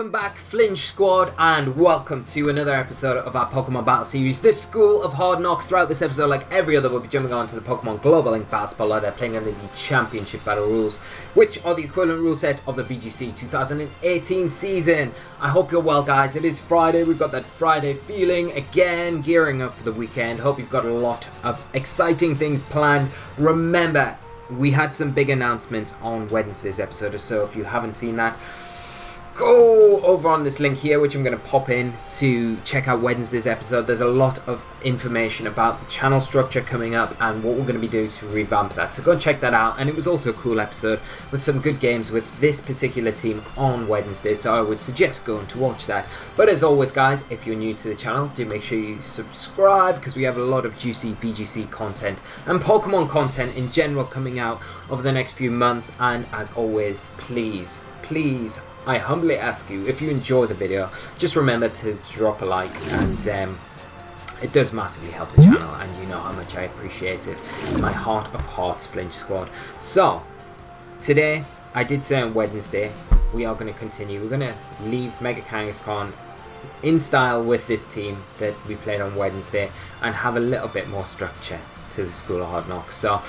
Welcome back, Flinch Squad, and welcome to another episode of our Pokemon Battle Series. This School of Hard Knocks. Throughout this episode, like every other, we'll be jumping on to the Pokemon Global Link Battle Spotlight, playing under the Championship Battle rules, which are the equivalent rule set of the VGC 2018 season. I hope you're well, guys. It is Friday. We've got that Friday feeling again, gearing up for the weekend. Hope you've got a lot of exciting things planned. Remember, we had some big announcements on Wednesday's episode, so if you haven't seen that, go over on this link here, which I'm going to pop in to check out Wednesday's episode. There's a lot of information about the channel structure coming up and what we're going to be doing to revamp that, so go and check that out. And it was also a cool episode with some good games with this particular team on Wednesday, so I would suggest going to watch that. But as always, guys, if you're new to the channel, do make sure you subscribe, because we have a lot of juicy VGC content and Pokemon content in general coming out over the next few months. And as always, please, I humbly ask you, if you enjoy the video, just remember to drop a like, and it does massively help the channel, and you know how much I appreciate it. My heart of hearts, Flinch Squad. So, today, I did say on Wednesday, we are going to continue. We're going to leave Mega Kangaskhan in style with this team that we played on Wednesday, and have a little bit more structure to the School of Hard Knocks. So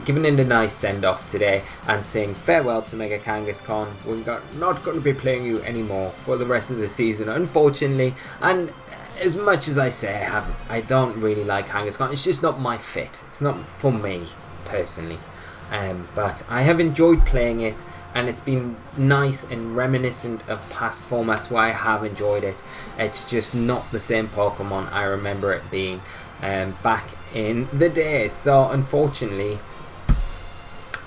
giving it a nice send-off today and saying farewell to Mega Kangaskhan. We're not going to be playing you anymore for the rest of the season, unfortunately. And as much as I say I don't really like Kangaskhan, it's just not my fit. It's not for me personally, but I have enjoyed playing it, and it's been nice and reminiscent of past formats where I have enjoyed it. It's just not the same Pokemon I remember it being back in the day. So unfortunately,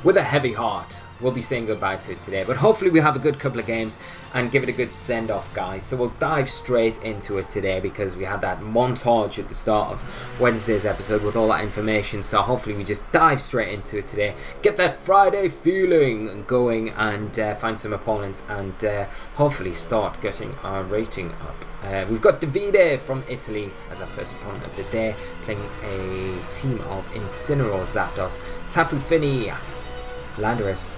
with a heavy heart, we'll be saying goodbye to it today. But hopefully we have a good couple of games and give it a good send-off, guys. So we'll dive straight into it today, because we had that montage at the start of Wednesday's episode with all that information. So hopefully we just dive straight into it today, get that Friday feeling going, and find some opponents, and hopefully start getting our rating up. We've got Davide from Italy as our first opponent of the day, playing a team of Incineroar, Zapdos, Tapu Fini, Landorus,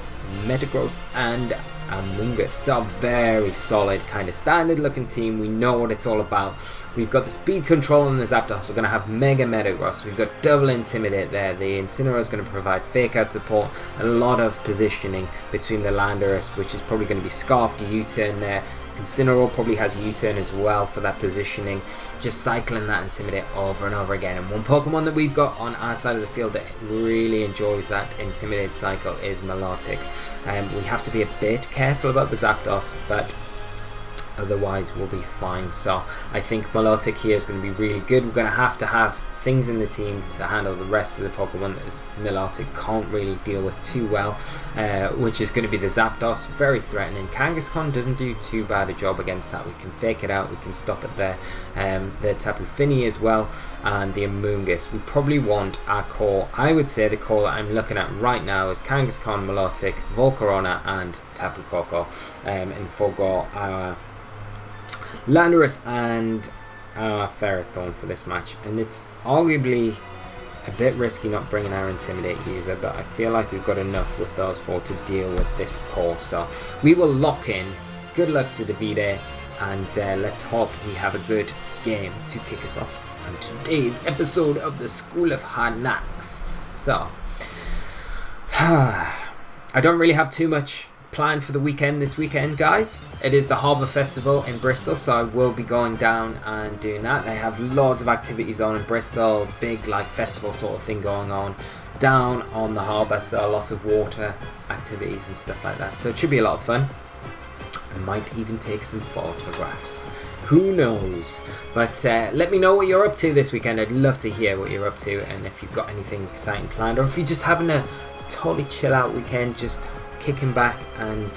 Metagross, and Amoonguss. So very solid, kind of standard looking team. We know what it's all about. We've got the speed control on the Zapdos. We're going to have Mega Metagross. We've got double Intimidate there. The Incineroar is going to provide fake out support, a lot of positioning between the Landorus, which is probably going to be Scarfed, U-turn there. Incineroar probably has a U-turn as well for that positioning, just cycling that Intimidate over and over again. And one Pokemon that we've got on our side of the field that really enjoys that Intimidate cycle is Milotic. We have to be a bit careful about the Zapdos, but otherwise we'll be fine. So I think Milotic here is going to be really good. We're going to have things in the team to handle the rest of the Pokemon that Milotic can't really deal with too well, which is going to be the Zapdos. Very threatening. Kangaskhan doesn't do too bad a job against that. We can fake it out, we can stop it there. The Tapu Fini as well, and the Amoonguss. We probably want our core. I would say the core that I'm looking at right now is Kangaskhan, Milotic, Volcarona, and Tapu Koko, and forego our Landorus and Ferrothorn for this match. And it's arguably a bit risky not bringing our Intimidate user, but I feel like we've got enough with those four to deal with this core. So we will lock in. Good luck to Davide, and let's hope we have a good game to kick us off on today's episode of the School of Hard Knocks. So I don't really have too much planned for the weekend this weekend, guys. It is the Harbour Festival in Bristol, so I will be going down and doing that. They have loads of activities on in Bristol, big like festival sort of thing going on down on the harbour, so lots of water activities and stuff like that, so it should be a lot of fun. I might even take some photographs, who knows. But let me know what you're up to this weekend. I'd love to hear what you're up to, and if you've got anything exciting planned, or if you're just having a totally chill out weekend, just kicking back and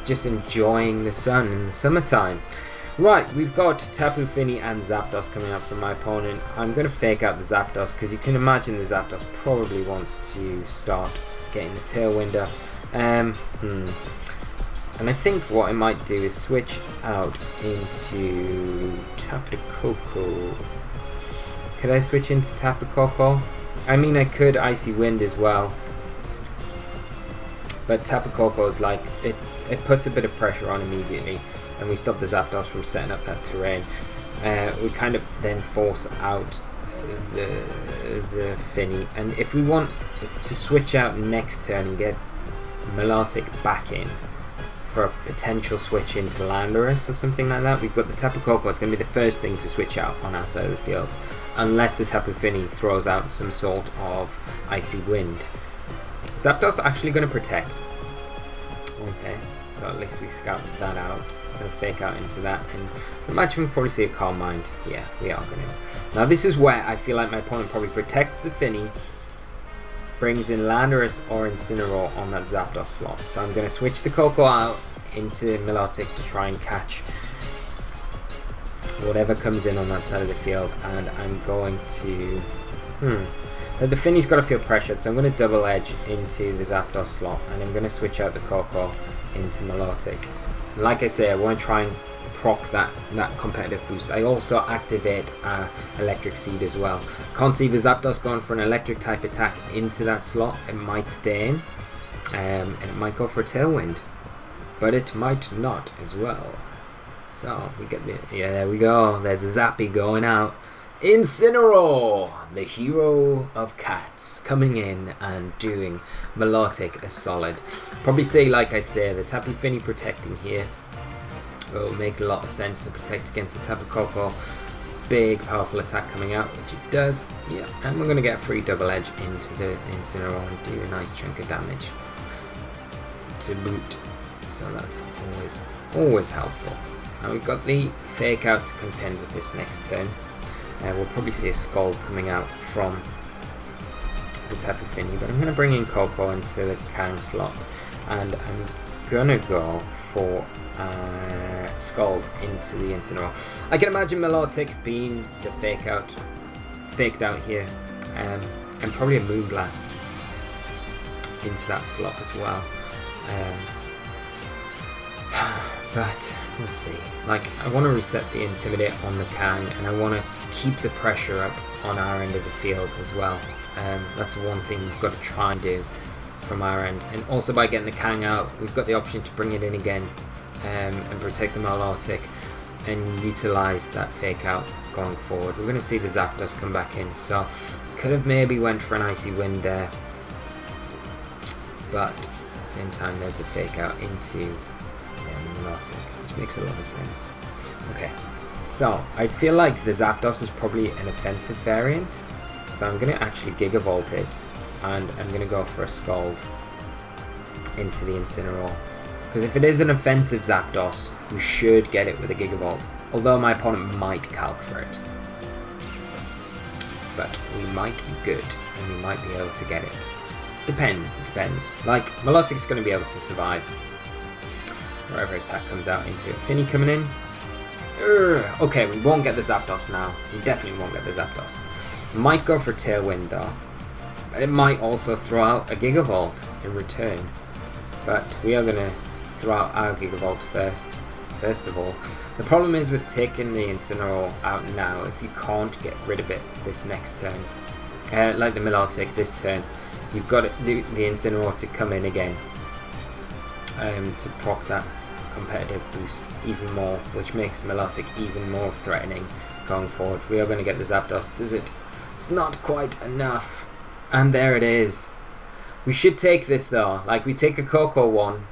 just enjoying the sun in the summertime. Right, we've got Tapu Fini and Zapdos coming up from my opponent. I'm going to fake out the Zapdos, because you can imagine the Zapdos probably wants to start getting the Tailwind up. And I think what I might do is switch out into Tapu Koko. Could I switch into Tapu Koko? I mean, I could Icy Wind as well, but Tapu Koko is like, it puts a bit of pressure on immediately. and we stop the Zapdos from setting up that terrain, we kind of then force out the Finny. And if we want to switch out next turn and get Milotic back in for a potential switch into Landorus or something like that, we've got the Tapu Koko. It's going to be the first thing to switch out on our side of the field, unless the Tapu Fini throws out some sort of Icy Wind. Zapdos actually going to protect. Okay, so at least we scouted that out. Going to fake out into that, and I imagine we'll probably see a Calm Mind. Yeah, we are going to. Now this is where I feel like my opponent probably protects the Finny, brings in Landorus or Incineroar on that Zapdos slot. So I'm going to switch the Koko out into Milotic to try and catch whatever comes in on that side of the field, and I'm going to... The Finny's got to feel pressured, so I'm going to double edge into the Zapdos slot, and I'm going to switch out the Koko into Milotic. And like I say, I want to try and proc that competitive boost. I also activate Electric Seed as well. Can't see the Zapdos going for an electric type attack into that slot. It might stay in, and it might go for a Tailwind, but it might not as well. So we get the... Yeah, there we go. There's a Zappy going out. Incineroar, the hero of cats, coming in and doing Milotic a solid. Probably say, like I say, the Tapu Fini protecting here will make a lot of sense to protect against the Tapu Koko. Big, powerful attack coming out, which it does. Yeah, and we're going to get a free double edge into the Incineroar and do a nice chunk of damage to boot. So that's always helpful. Now we've got the fake out to contend with this next turn. We'll probably see a Scald coming out from the Tapu Fini, but I'm going to bring in Koko into the Kang slot, and I'm going to go for Scald into the Incineroar. I can imagine Milotic being the faked out here, and probably a Moonblast into that slot as well. But we'll see. Like, I want to reset the Intimidate on the Kang, and I want to keep the pressure up on our end of the field as well. That's one thing we've got to try and do from our end. And also by getting the Kang out, we've got the option to bring it in again and protect the Milotic and utilise that fake out going forward. We're going to see the Zapdos come back in, so could have maybe went for an Icy Wind there, but at the same time there's a fake out into Milotic, which makes a lot of sense. Okay, so I feel like the Zapdos is probably an offensive variant, so I'm going to actually Gigavolt it, and I'm going to go for a Scald into the Incineroar, because if it is an offensive Zapdos, we should get it with a Gigavolt, although my opponent might calc for it. But we might be good, and we might be able to get it. Depends, it depends. Like, Milotic's going to be able to survive wherever attack comes out into. Finny coming in. Okay, we won't get the Zapdos now. We definitely won't get the Zapdos. Might go for Tailwind though. It might also throw out a Gigavolt in return. But we are going to throw out our Gigavolt first of all. The problem is with taking the Incineroar out now, if you can't get rid of it this next turn, like the Milotic this turn, you've got the Incineroar to come in again to proc that competitive boost even more, which makes Milotic even more threatening going forward. We are going to get the Zapdos. Does it? It's not quite enough. And there it is. We should take this though. Like, we take a Koko one.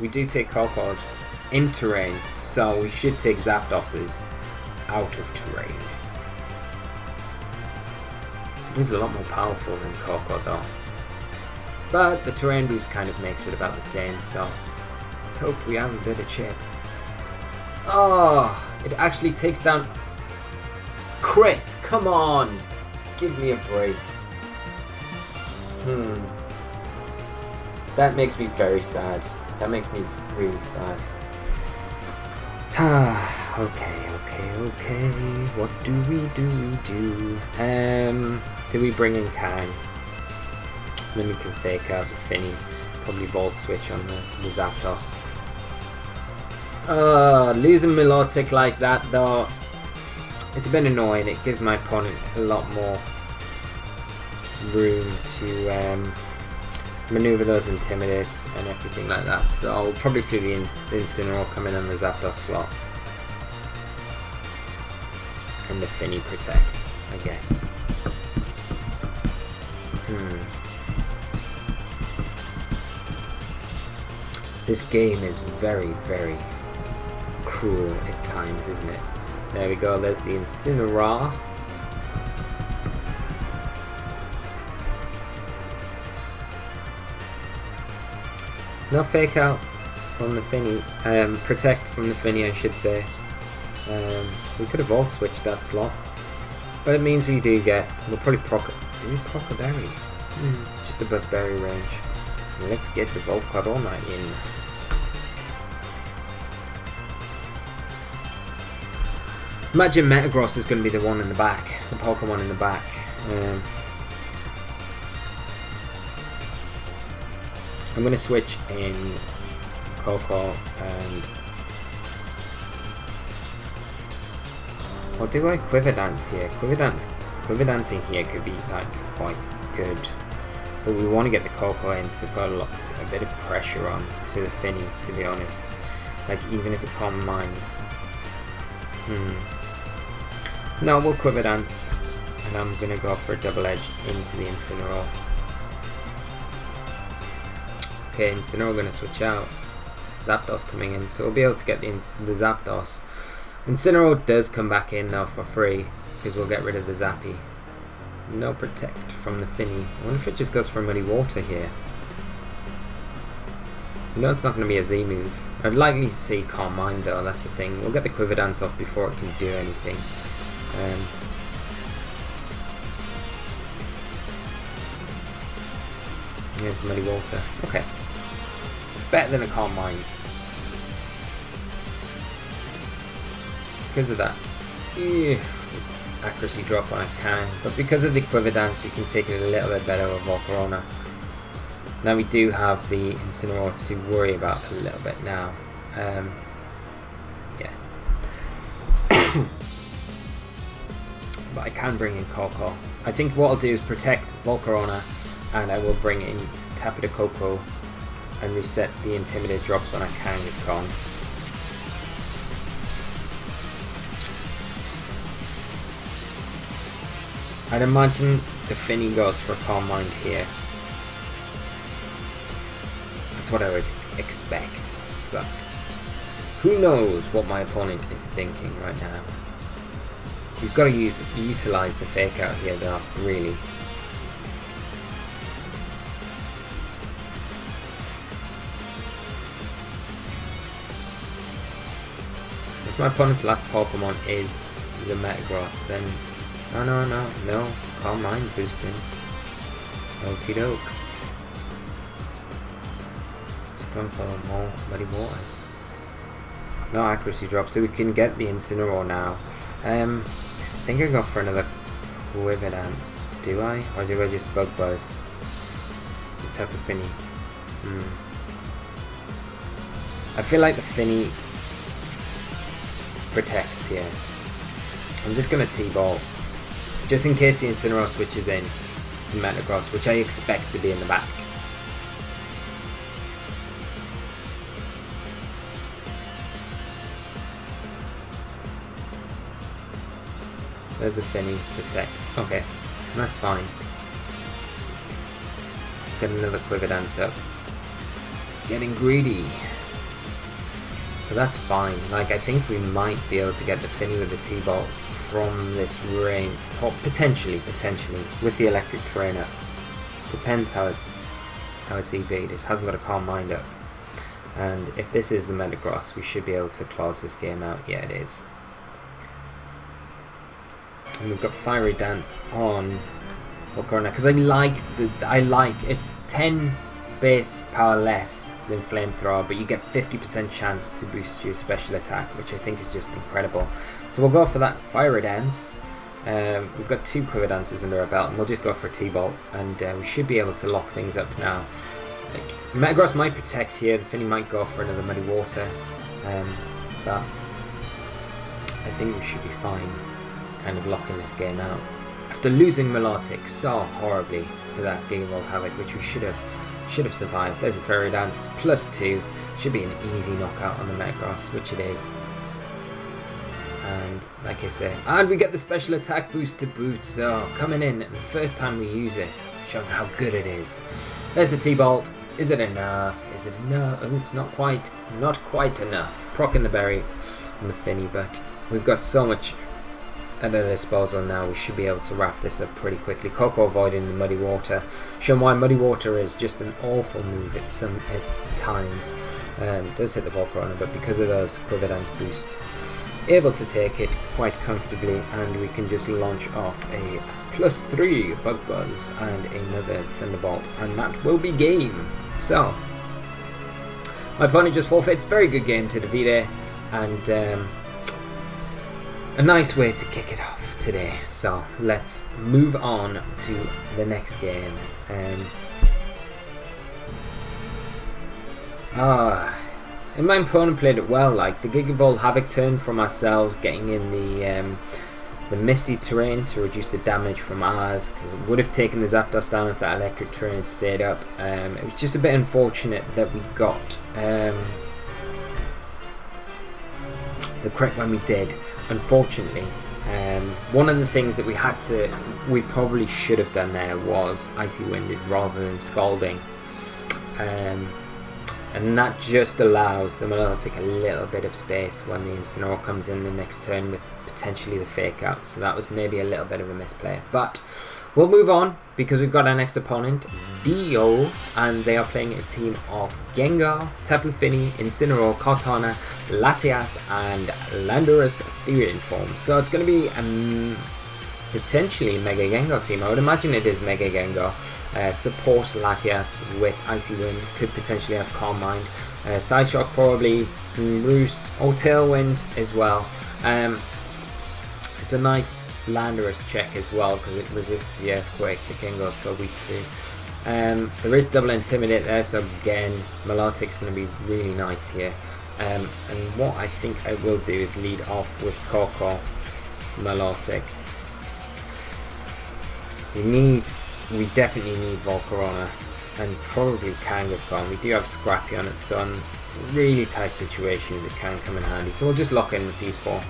We do take Kokos in terrain, so we should take Zapdoses out of terrain. It is a lot more powerful than Koko though. But the terrain boost kind of makes it about the same, so let's hope we have a bit of chip. Oh, it actually takes down... Crit! Come on! Give me a break. That makes me very sad. That makes me really sad. Okay. What do we do? Do we bring in Kang? Then we can fake out the Finny. Probably Volt Switch on the Zapdos. Losing Milotic like that though, it's a bit annoying. It gives my opponent a lot more room to maneuver those Intimidates and everything like that. So I'll probably see the Incineroar come in on the Zapdos slot. And the Finny Protect, I guess. This game is very, very cruel at times, isn't it? There we go, there's the Incineroar. No fake out from the Finny, protect from the Finny I should say. We could have Volt switched that slot, but it means we do get, we'll probably do we proc a Berry? Just above Berry range. Let's get the Volcarona in. Imagine Metagross is going to be the one in the back, the Pokemon in the back. I'm going to switch in Coco and... Or do I Quiver Dance here? Quiver Dancing here could be like quite good. But we want to get the Coco in to put a bit of pressure on to the Finny, to be honest. Like even if it Calm Minds. No, we'll Quiver Dance. And I'm going to go for a Double Edge into the Incineroar. Okay, Incineroar going to switch out. Zapdos coming in, so we'll be able to get the Zapdos. Incineroar does come back in though for free, because we'll get rid of the Zappy. No Protect from the Finny. I wonder if it just goes for Muddy Water here. No, it's not going to be a Z move. I'd likely to see Calm Mind though, that's the thing. We'll get the Quiver Dance off before it can do anything. Here's Muddy Water. Okay. It's better than a Calm Mind. Because of that. Accuracy drop on a Kang. But because of the Quiver Dance, we can take it a little bit better with Volcarona. Now we do have the Incineroar to worry about a little bit now. Yeah. But I can bring in Coco. I think what I'll do is protect Volcarona, and I will bring in Tapu Koko and reset the Intimidate drops on a Kangaskhan. I'd imagine the Finny goes for Calm Mind here. That's what I would expect, but who knows what my opponent is thinking right now. You've got to utilise the fake out here though, really. If my opponent's last Pokemon is the Metagross, then no, Calm Mind boosting. Okie doke. Just going for more Muddy Waters. No accuracy drop, so we can get the Incineroar now. I think I go for another Quiver Dance. Do I? Or do I just Bug Buzz? The type of Finny. I feel like the Finny protects here. I'm just going to T-Ball. Just in case the Incineroar switches in to Metagross, which I expect to be in the back. There's a Finny protect. Okay, that's fine. Get another Quiver Dance up. Getting greedy. So that's fine. Like, I think we might be able to get the Finny with the T-Bolt from this range. Or potentially, with the Electric Trainer. Depends how it's evaded. It hasn't got a Calm Mind up. And if this is the Metagross, we should be able to close this game out. Yeah, it is. And we've got Fiery Dance on Volcarona, because I like it's 10 base power less than Flamethrower, but you get 50% chance to boost your special attack, which I think is just incredible. So we'll go for that Fiery Dance. We've got 2 Quiver Dances under our belt, and we'll just go for a T-Bolt, and we should be able to lock things up now. Like, Metagross might protect here, the Finny might go for another Muddy Water, but I think we should be fine. Kind of locking this game out after losing Milotic so horribly to that Gigavolt Havoc, which we should have should have survived. There's a Fairy Dance, +2. Should be an easy knockout on the Metagross, which it is. And like I say, and we get the special attack boost to boot, so coming in, the first time we use it, showing how good it is. There's a T-Bolt. Is it enough? Is it enough? Oh, it's not quite enough. Procking the berry on the Finny, but we've got so much at our disposal now. We should be able to wrap this up pretty quickly. Coco avoiding the Muddy Water. Showing why Muddy Water is just an awful move at times. Does hit the Volcarona, but because of those Quiver Dance boosts, able to take it quite comfortably, and we can just launch off a +3 Bug Buzz and another Thunderbolt, and that will be game. So my opponent just forfeits. Very good game to defeat it, and a nice way to kick it off today. So let's move on to the next game. And my opponent played it well. Like the Gigavolt Havoc turn from ourselves, getting in the misty terrain to reduce the damage from ours, because it would have taken the Zapdos down if that electric terrain had stayed up. It was just a bit unfortunate that we got the correct when we did. Unfortunately, one of the things that we probably should have done there was Icy Winded rather than Scalding. And that just allows the Milotic a little bit of space when the Incineroar comes in the next turn with potentially the Fake Out. So that was maybe a little bit of a misplay. But we'll move on because we've got our next opponent, Dio, and they are playing a team of Gengar, Tapu Fini, Incineroar, Kartana, Latias, and Landorus Therian form. So it's going to be potentially Mega Gengar team. I would imagine it is Mega Gengar. Support Latias with Icy Wind, could potentially have Calm Mind. SOHK probably, Roost or Tailwind as well. It's a nice Landorus check as well because it resists the Earthquake that Gengar's so weak to. There is double Intimidate there, so again Milotic's going to be really nice here. And what I think I will do is lead off with Coco Milotic. We definitely need Volcarona and probably Kangaskhan. We do have Scrappy on it, so in really tight situations it can come in handy. So we'll just lock in with these four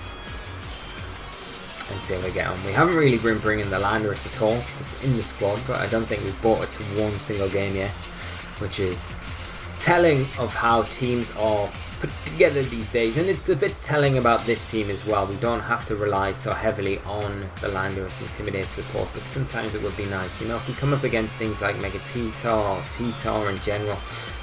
and see how we get on. We haven't really been bringing the Landorus at all. It's in the squad, but I don't think we've brought it to one single game yet, which is telling of how teams are put together these days, and it's a bit telling about this team as well. We don't have to rely so heavily on the Landorus Intimidate support, but sometimes it would be nice, you know, if we come up against things like Mega T-Tar or T-Tar in general,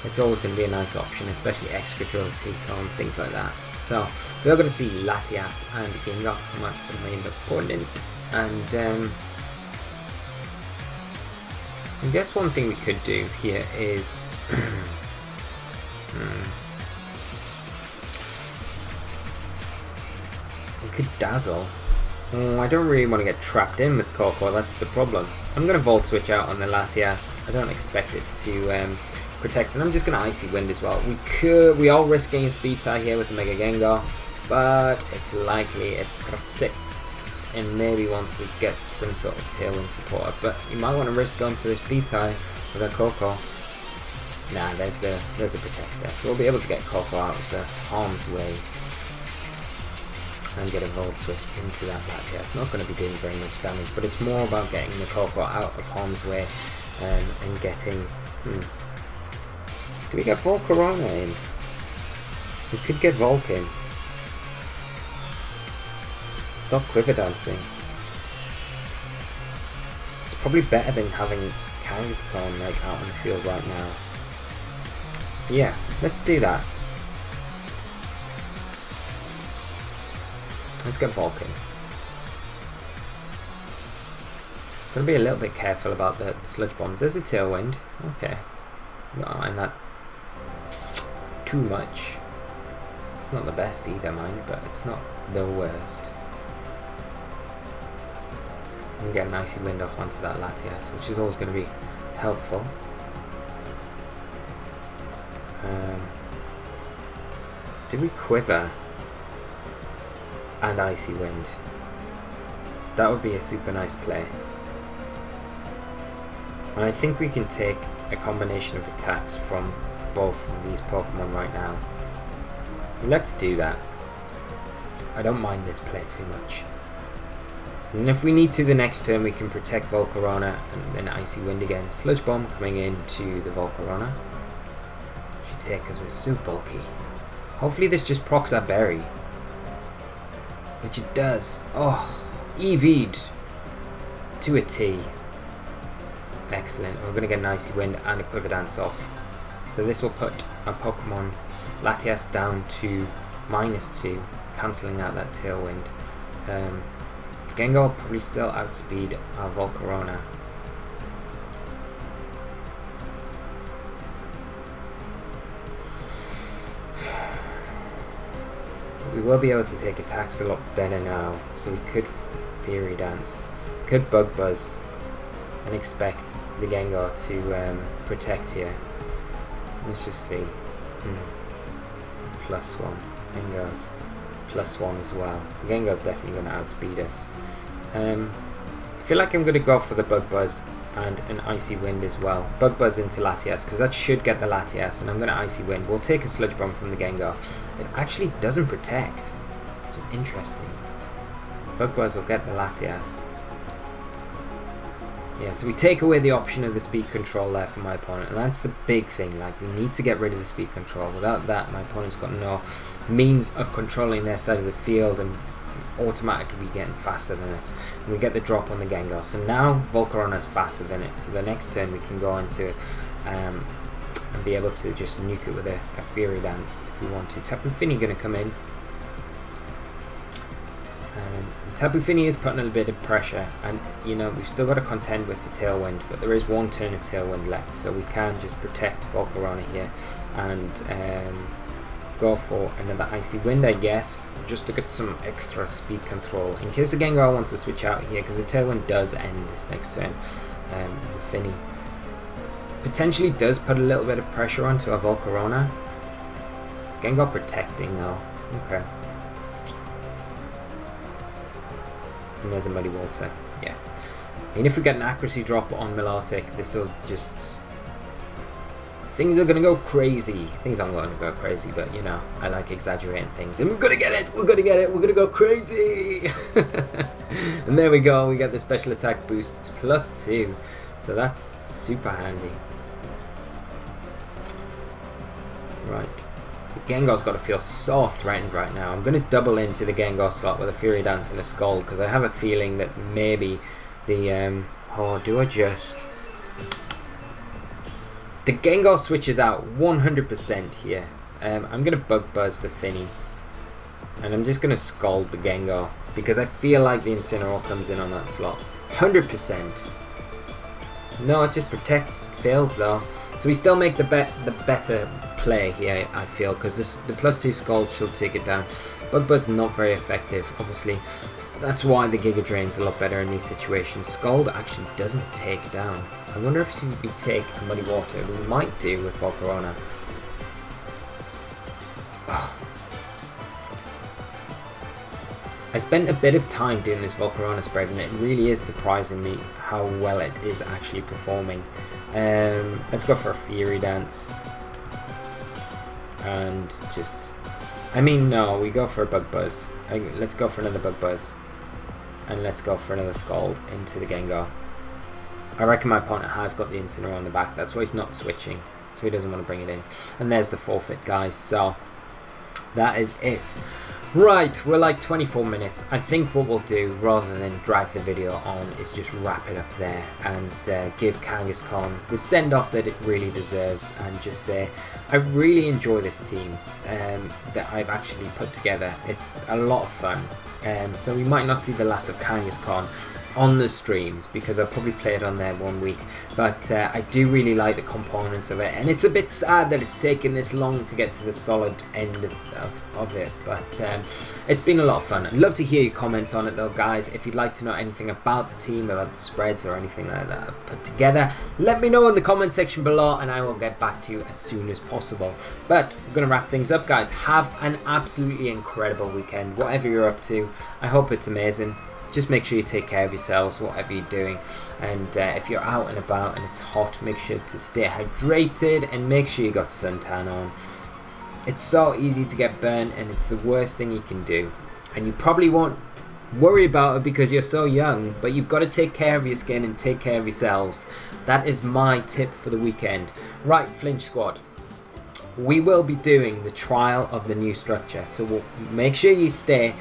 it's always going to be a nice option, especially Excadrill, T-Tar and things like that. So we're going to see Latias and Gengar come out for the main opponent, and I guess one thing we could do here is we could Dazzle. I don't really want to get trapped in with Coco, that's the problem. I'm going to Volt Switch out on the Latias. I don't expect it to protect, and I'm just going to Icy Wind as well. We are risking a Speed Tie here with the Mega Gengar, but it's likely it protects and maybe wants to get some sort of Tailwind support. But you might want to risk going for a Speed Tie with a Coco. Nah, there's a Protect there, so we'll be able to get Coco out of the harm's way and get a Volt Switch into that Latias. It's not going to be doing very much damage, but it's more about getting the Coco out of harm's way and getting... Do we get Volcarona in? We could get Volk in. Stop Quiver Dancing. It's probably better than having Kangaskhan like out on the field right now. Yeah, let's do that. Let's get Vulcan. Gotta be a little bit careful about the Sludge Bombs. There's a Tailwind. Okay. Not mind that too much. It's not the best either, mind, but it's not the worst. We can get an Icy Wind off onto that Latias, which is always going to be helpful. Do we Quiver and Icy Wind? That would be a super nice play. And I think we can take a combination of attacks from both of these Pokemon right now. Let's do that. I don't mind this play too much. And if we need to the next turn, we can protect Volcarona and then Icy Wind again. Sludge Bomb coming into the Volcarona. Should take because we're so bulky. Hopefully this just procs our berry. Which it does. Oh, EV'd to a T. Excellent. We're going to get an Icy Wind and a Quiver Dance off. So this will put our Pokemon Latias down to -2, cancelling out that Tailwind. Gengar will probably still outspeed our Volcarona. We will be able to take attacks a lot better now, so we could Fury Dance, could Bug Buzz, and expect the Gengar to protect here. Let's just see. +1. Gengar's +1 as well. So Gengar's definitely going to outspeed us. I feel like I'm going to go for the Bug Buzz and an Icy Wind as well. Bug Buzz into Latias, because that should get the Latias, and I'm going to Icy Wind. We'll take a Sludge Bomb from the Gengar. It actually doesn't protect, which is interesting. Bug Buzz will get the Latias. Yeah, so we take away the option of the speed control there from my opponent, and that's the big thing. Like, we need to get rid of the speed control. Without that, my opponent's got no means of controlling their side of the field and automatically be getting faster than us. And we get the drop on the Gengar. So now Volcarona is faster than it. So the next turn we can go into it and be able to just nuke it with a Fury Dance if we want to. Tapu Fini going to come in. Tapu Fini is putting a little bit of pressure, and you know, we've still got to contend with the Tailwind, but there is one turn of Tailwind left, so we can just protect Volcarona here and go for another Icy Wind, I guess, just to get some extra speed control in case the Gengar wants to switch out here, because the Tailwind does end this next turn. The Fini potentially does put a little bit of pressure onto our Volcarona. Gengar protecting now. Okay. And there's a Muddy Water. Yeah. I mean, if we get an accuracy drop on Milotic, this will just... things are going to go crazy. Things aren't going to go crazy, but, you know, I like exaggerating things. And we're going to get it! We're going to get it! We're going to go crazy! And there we go. We get the special attack boost +2. So that's super handy. Right. Gengar's got to feel so threatened right now. I'm going to double into the Gengar slot with a Fury Dance and a Scald, because I have a feeling that maybe the the Gengar switches out 100% here. I'm going to Bug Buzz the Fini, and I'm just going to Scald the Gengar because I feel like the Incineroar comes in on that slot 100%. No, it just protects, fails though. So we still make the better play here, I feel, because the +2 Scald should take it down. Bug Buzz not very effective, obviously. That's why the Giga Drain's a lot better in these situations. Scald actually doesn't take down. I wonder if we take a Muddy Water. We might do with Volcarona. Oh. I spent a bit of time doing this Volcarona spread, and it really is surprising me how well it is actually performing. Let's go for a Fury Dance. And just... I mean, no, we go for a Bug Buzz. Let's go for another Bug Buzz. And let's go for another Scald into the Gengar. I reckon my opponent has got the Incineroar on the back. That's why he's not switching. So he doesn't want to bring it in. And there's the forfeit, guys. So, that is it. Right, we're like 24 minutes. I think what we'll do, rather than drag the video on, is just wrap it up there and give Kangaskhan the send-off that it really deserves, and just say I really enjoy this team that I've actually put together. It's a lot of fun. So we might not see the last of Kangaskhan on the streams, because I'll probably play it on there 1 week, but I do really like the components of it, and it's a bit sad that it's taken this long to get to the solid end of it, but it's been a lot of fun. I'd love to hear your comments on it though, guys. If you'd like to know anything about the team, about the spreads or anything like that I've put together, let me know in the comment section below and I will get back to you as soon as possible. But we're going to wrap things up, guys. Have an absolutely incredible weekend, whatever you're up to. I hope it's amazing. just make sure you take care of yourselves, whatever you're doing. And if you're out and about and it's hot, make sure to stay hydrated and make sure you got suntan on. It's so easy to get burnt, and it's the worst thing you can do. And you probably won't worry about it because you're so young, but you've got to take care of your skin and take care of yourselves. That is my tip for the weekend. Right, Flinch Squad, we will be doing the trial of the new structure, so we'll make sure you stay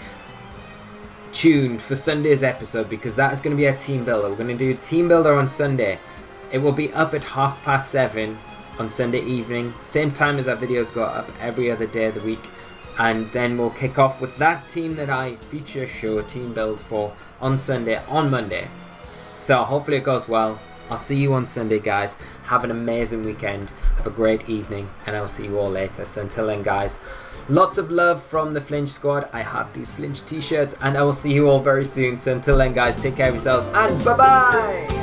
tuned for Sunday's episode, because that is going to be a team builder. We're going to do a team builder on Sunday. It will be up at 7:30 on Sunday evening, same time as our videos go up every other day of the week. And then we'll kick off with that team that I feature show team build for on Sunday, on Monday. So hopefully it goes well. I'll see you on Sunday, guys. Have an amazing weekend. Have a great evening, and I'll see you all later. So until then, guys, lots of love from the Flinch Squad. I have these Flinch t-shirts, and I will see you all very soon. So until then, guys, take care of yourselves, and bye-bye!